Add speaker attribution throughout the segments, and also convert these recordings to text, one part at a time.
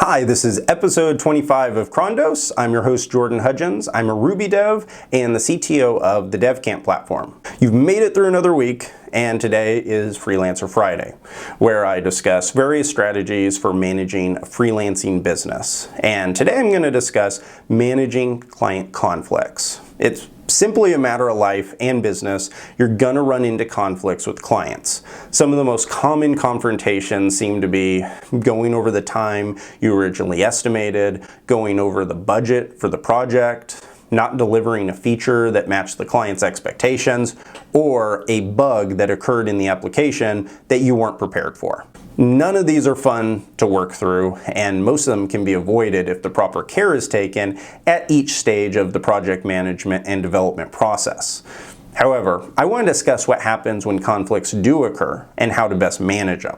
Speaker 1: Hi, this is episode 25 of Crondos. I'm your host, Jordan Hudgens. I'm a Ruby dev and the CTO of the DevCamp platform. You've made it through another week, and today is Freelancer Friday, where I discuss various strategies for managing a freelancing business. And today I'm going to discuss managing client conflicts. It's simply a matter of life and business. You're gonna run into conflicts with clients. Some of the most common confrontations seem to be going over the time you originally estimated, going over the budget for the project, not delivering a feature that matched the client's expectations, or a bug that occurred in the application that you weren't prepared for. None of these are fun to work through, and most of them can be avoided if the proper care is taken at each stage of the project management and development process. However, I want to discuss what happens when conflicts do occur and how to best manage them.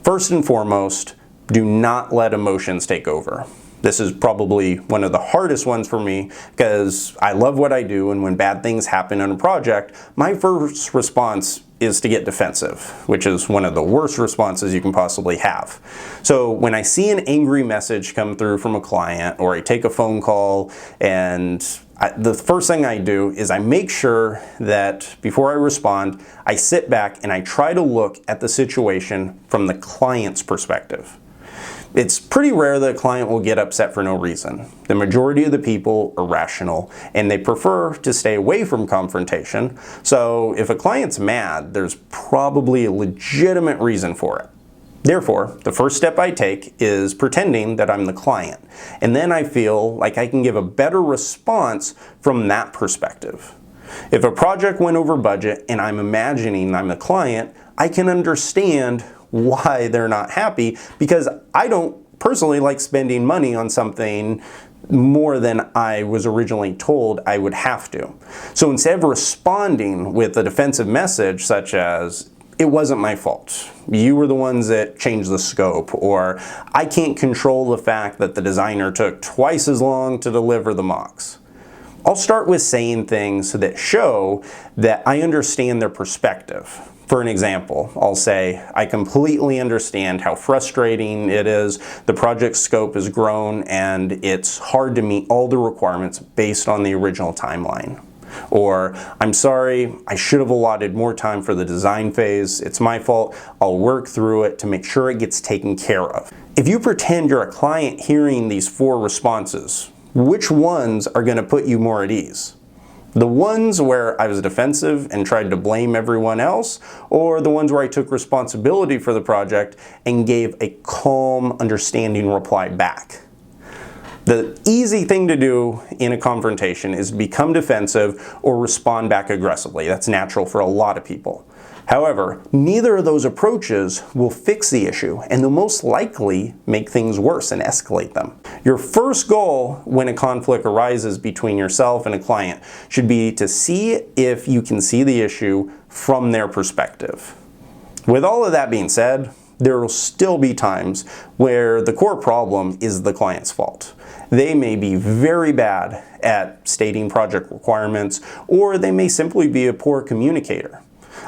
Speaker 1: First and foremost, do not let emotions take over. This is probably one of the hardest ones for me because I love what I do, and when bad things happen on a project, my first response is to get defensive, which is one of the worst responses you can possibly have. So when I see an angry message come through from a client, or I take a phone call, and the first thing I do is I make sure that before I respond, I sit back and I try to look at the situation from the client's perspective. It's pretty rare that a client will get upset for no reason. The majority of the people are rational and they prefer to stay away from confrontation. So if a client's mad, there's probably a legitimate reason for it. Therefore, the first step I take is pretending that I'm the client. And then I feel like I can give a better response from that perspective. If a project went over budget and I'm imagining I'm the client, I can understand why they're not happy, because I don't personally like spending money on something more than I was originally told I would have to. So instead of responding with a defensive message such as, "It wasn't my fault, you were the ones that changed the scope," or "I can't control the fact that the designer took twice as long to deliver the mocks," I'll start with saying things that show that I understand their perspective. For an example, I'll say, "I completely understand how frustrating it is. The project scope has grown and it's hard to meet all the requirements based on the original timeline." Or, "I'm sorry, I should have allotted more time for the design phase. It's my fault. I'll work through it to make sure it gets taken care of." If you pretend you're a client hearing these four responses, which ones are going to put you more at ease? The ones where I was defensive and tried to blame everyone else, or the ones where I took responsibility for the project and gave a calm, understanding reply back? The easy thing to do in a confrontation is to become defensive or respond back aggressively. That's natural for a lot of people. However, neither of those approaches will fix the issue, and they'll most likely make things worse and escalate them. Your first goal when a conflict arises between yourself and a client should be to see if you can see the issue from their perspective. With all of that being said, there will still be times where the core problem is the client's fault. They may be very bad at stating project requirements, or they may simply be a poor communicator.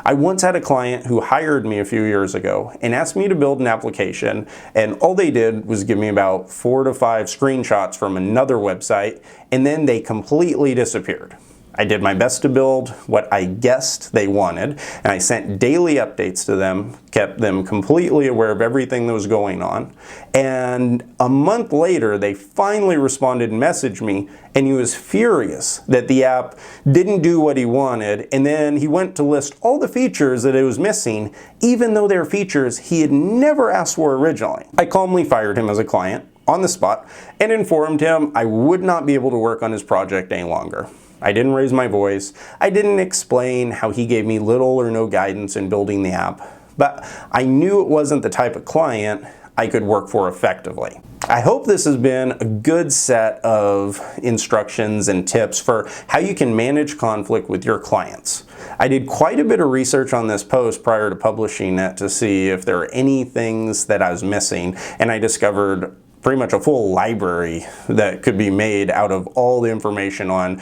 Speaker 1: I once had a client who hired me a few years ago and asked me to build an application, and all they did was give me about 4 to 5 screenshots from another website, and then they completely disappeared. I did my best to build what I guessed they wanted, and I sent daily updates to them, kept them completely aware of everything that was going on. And a month later, they finally responded and messaged me, and he was furious that the app didn't do what he wanted, and then he went to list all the features that it was missing, even though they're features he had never asked for originally. I calmly fired him as a client on the spot and informed him I would not be able to work on his project any longer. I didn't raise my voice. I didn't explain how he gave me little or no guidance in building the app, but I knew it wasn't the type of client I could work for effectively. I hope this has been a good set of instructions and tips for how you can manage conflict with your clients. I did quite a bit of research on this post prior to publishing it to see if there are any things that I was missing, and I discovered pretty much a full library that could be made out of all the information on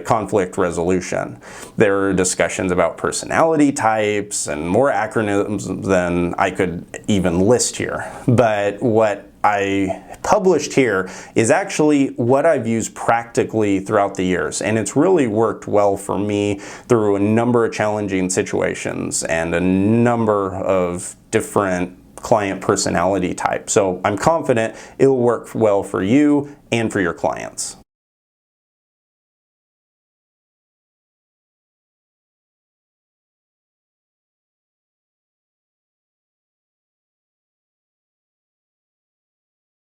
Speaker 1: conflict resolution. There are discussions about personality types and more acronyms than I could even list here. But what I published here is actually what I've used practically throughout the years, and it's really worked well for me through a number of challenging situations and a number of different client personality types. So I'm confident it'll work well for you and for your clients.